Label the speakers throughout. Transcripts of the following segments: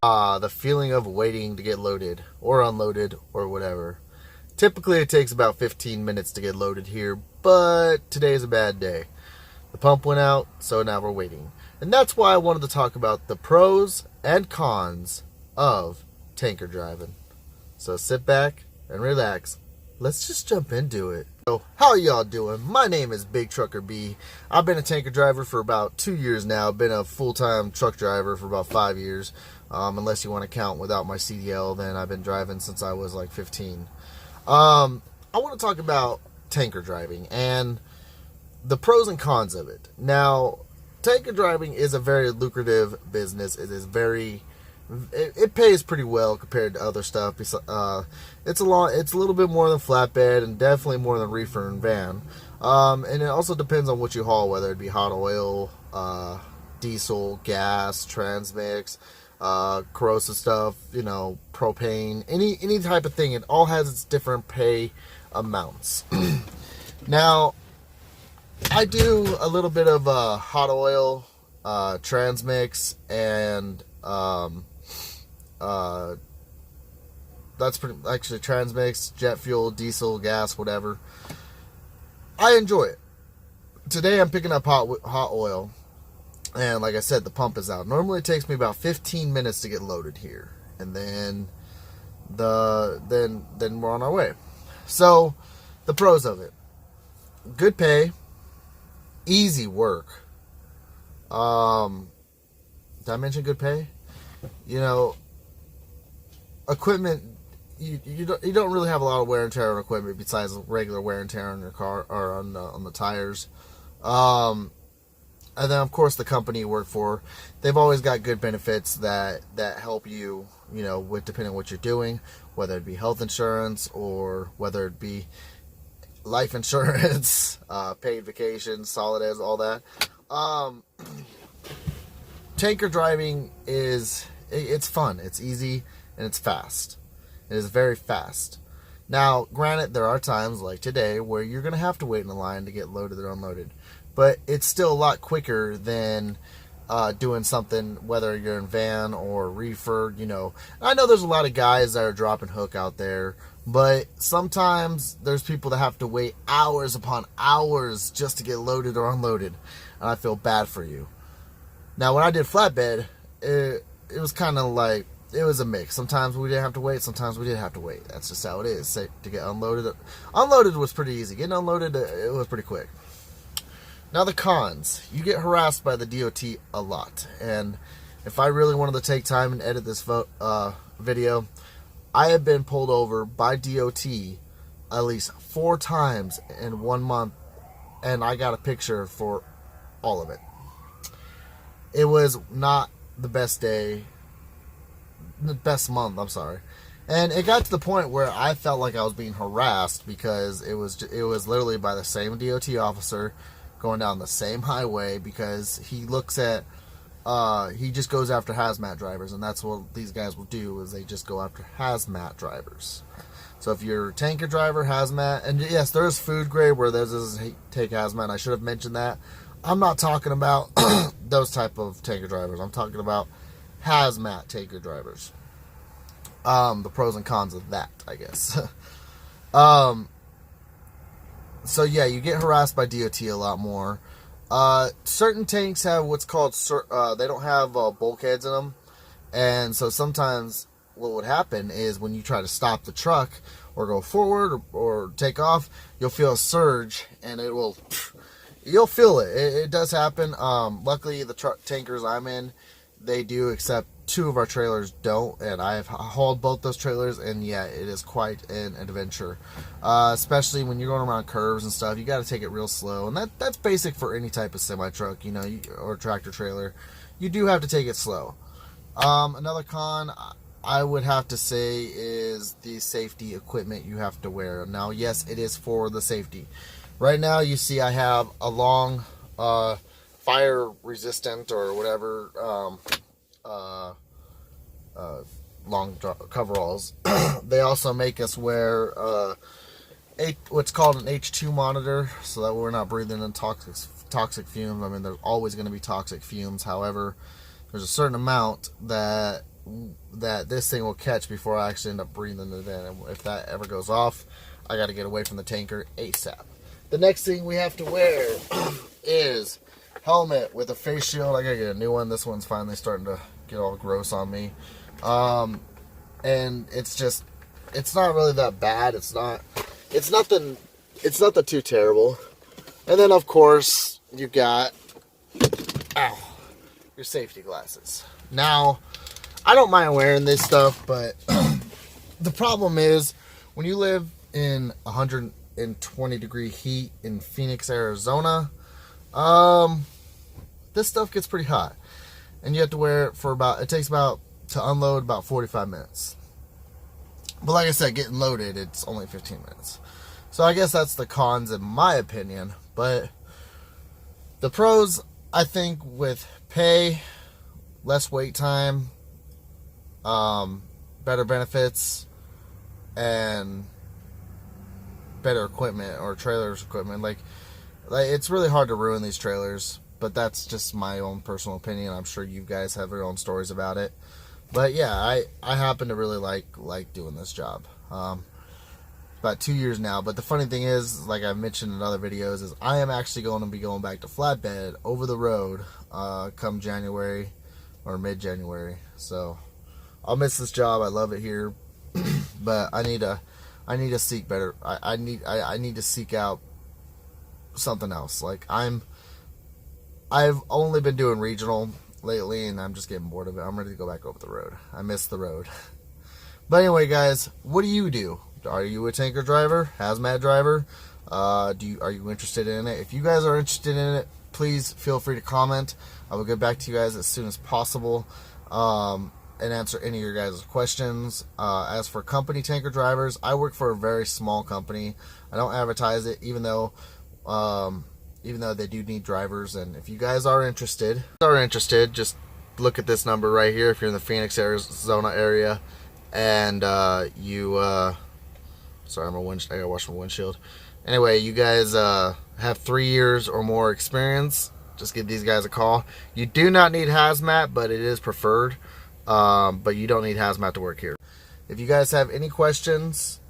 Speaker 1: The feeling of waiting to get loaded or unloaded or whatever. Typically it takes about 15 minutes to get loaded here, but today is a bad day. The pump went out, so now we're waiting. And that's why I wanted to talk about the pros and cons of tanker driving. So sit back and relax. Let's just jump into it. So, how y'all doing? My name is Big Trucker B. I've been a tanker driver for about 2 years now. I've been a full-time truck driver for about 5 years. Unless you want to count without my CDL, then I've been driving since I was like 15. I want to talk about tanker driving and the pros and cons of it. Now, tanker driving is a very lucrative business. It pays pretty well compared to other stuff. It's a little bit more than flatbed and definitely more than reefer and van. And it also depends on what you haul, whether it be hot oil, diesel, gas, transmix, corrosive stuff, propane, any type of thing. It all has its different pay amounts. Now, I do a little bit of hot oil, transmix, and that's pretty actually transmix, jet fuel, diesel, gas, whatever. I enjoy it. Today I'm picking up hot oil, and like I said, the pump is out. Normally it takes me about 15 minutes to get loaded here, and then we're on our way. So the pros of it: good pay, easy work. Did I mention good pay? Equipment, you don't really have a lot of wear and tear on equipment besides regular wear and tear on your car or on the tires. And then of course the company you work for, they've always got good benefits that help you, with depending on what you're doing, whether it be health insurance or whether it be life insurance, paid vacations, solidays, all that. Tanker driving it's fun, it's easy, and it's fast. It is very fast. Now, granted, there are times like today where you're going to have to wait in the line to get loaded or unloaded, but it's still a lot quicker than doing something, whether you're in van or reefer. I know there's a lot of guys that are dropping hook out there, but sometimes there's people that have to wait hours upon hours just to get loaded or unloaded, and I feel bad for you. Now, when I did flatbed, it was kind of like, it was a mix. Sometimes we didn't have to wait, sometimes we did have to wait. That's just how it is. To get unloaded was pretty easy. Getting unloaded, it was pretty quick. Now the cons: you get harassed by the DOT a lot, and if I really wanted to take time and edit this video, I have been pulled over by DOT at least 4 times in 1 month, and I got a picture for all of it. It was not the best month, I'm sorry. And it got to the point where I felt like I was being harassed because it was literally by the same DOT officer going down the same highway, because he looks at he just goes after hazmat drivers, and that's what these guys will do, is they just go after hazmat drivers. So if you're a tanker driver, hazmat, and yes, there is food grade where there's take hazmat. I should have mentioned that. I'm not talking about those type of tanker drivers. I'm talking about hazmat tanker drivers. The pros and cons of that, I guess. So yeah, you get harassed by DOT a lot more. Certain tanks have what's called, they don't have bulkheads in them. And so sometimes what would happen is when you try to stop the truck or go forward or take off, you'll feel a surge, and you'll feel it. It does happen. Luckily, the tankers I'm in, they do, except 2 of our trailers don't, and I've hauled both those trailers, and yeah, it is quite an adventure. Especially when you're going around curves and stuff, you got to take it real slow, and that's basic for any type of semi-truck, or tractor trailer. You do have to take it slow. Another con I would have to say is the safety equipment you have to wear. Now, yes, it is for the safety. Right now, you see I have a long fire resistant or whatever long coveralls. They also make us wear what's called an H2 monitor, so that we're not breathing in toxic fumes. I mean, there's always going to be toxic fumes. However, there's a certain amount that that this thing will catch before I actually end up breathing it in. And if that ever goes off, I got to get away from the tanker ASAP. The next thing we have to wear is helmet with a face shield. I gotta get a new one. This one's finally starting to get all gross on me. And it's not really that bad. It's nothing too terrible. And then of course you got your safety glasses. Now, I don't mind wearing this stuff, but the problem is when you live in 120 degree heat in Phoenix, Arizona, this stuff gets pretty hot. And you have to wear it for to unload about 45 minutes. But like I said, getting loaded, it's only 15 minutes. So I guess that's the cons in my opinion. But the pros, I think, with pay, less wait time, better benefits, and better equipment or trailers equipment. Like it's really hard to ruin these trailers, but that's just my own personal opinion. I'm sure you guys have your own stories about it. But yeah, I happen to really like doing this job. About 2 years now. But the funny thing is, like I've mentioned in other videos, is I am actually going to be going back to flatbed over the road come January or mid-January. So I'll miss this job. I love it here, but I need to seek better. I need to seek out something else. Like I've only been doing regional lately, and I'm just getting bored of it. I'm ready to go back over the road. I miss the road. But anyway, guys, what do you do? Are you a tanker driver, hazmat driver? Are you interested in it? If you guys are interested in it, please feel free to comment. I will get back to you guys as soon as possible and answer any of your guys' questions. As for company tanker drivers, I work for a very small company. I don't advertise it, even though they do need drivers. And if you guys are interested, just look at this number right here if you're in the Phoenix, Arizona area, and sorry, I gotta wash my windshield. Anyway, you guys have 3 years or more experience, just give these guys a call. You do not need hazmat, but it is preferred. But you don't need hazmat to work here. If you guys have any questions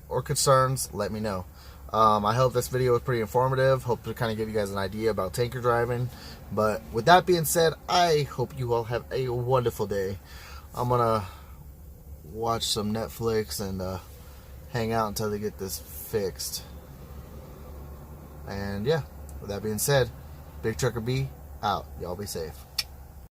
Speaker 1: or concerns, let me know. I hope this video was pretty informative. Hope to kind of give you guys an idea about tanker driving. But with that being said, I hope you all have a wonderful day. I'm gonna watch some Netflix and hang out until they get this fixed. And yeah, with that being said, Big Trucker B out. Y'all be safe.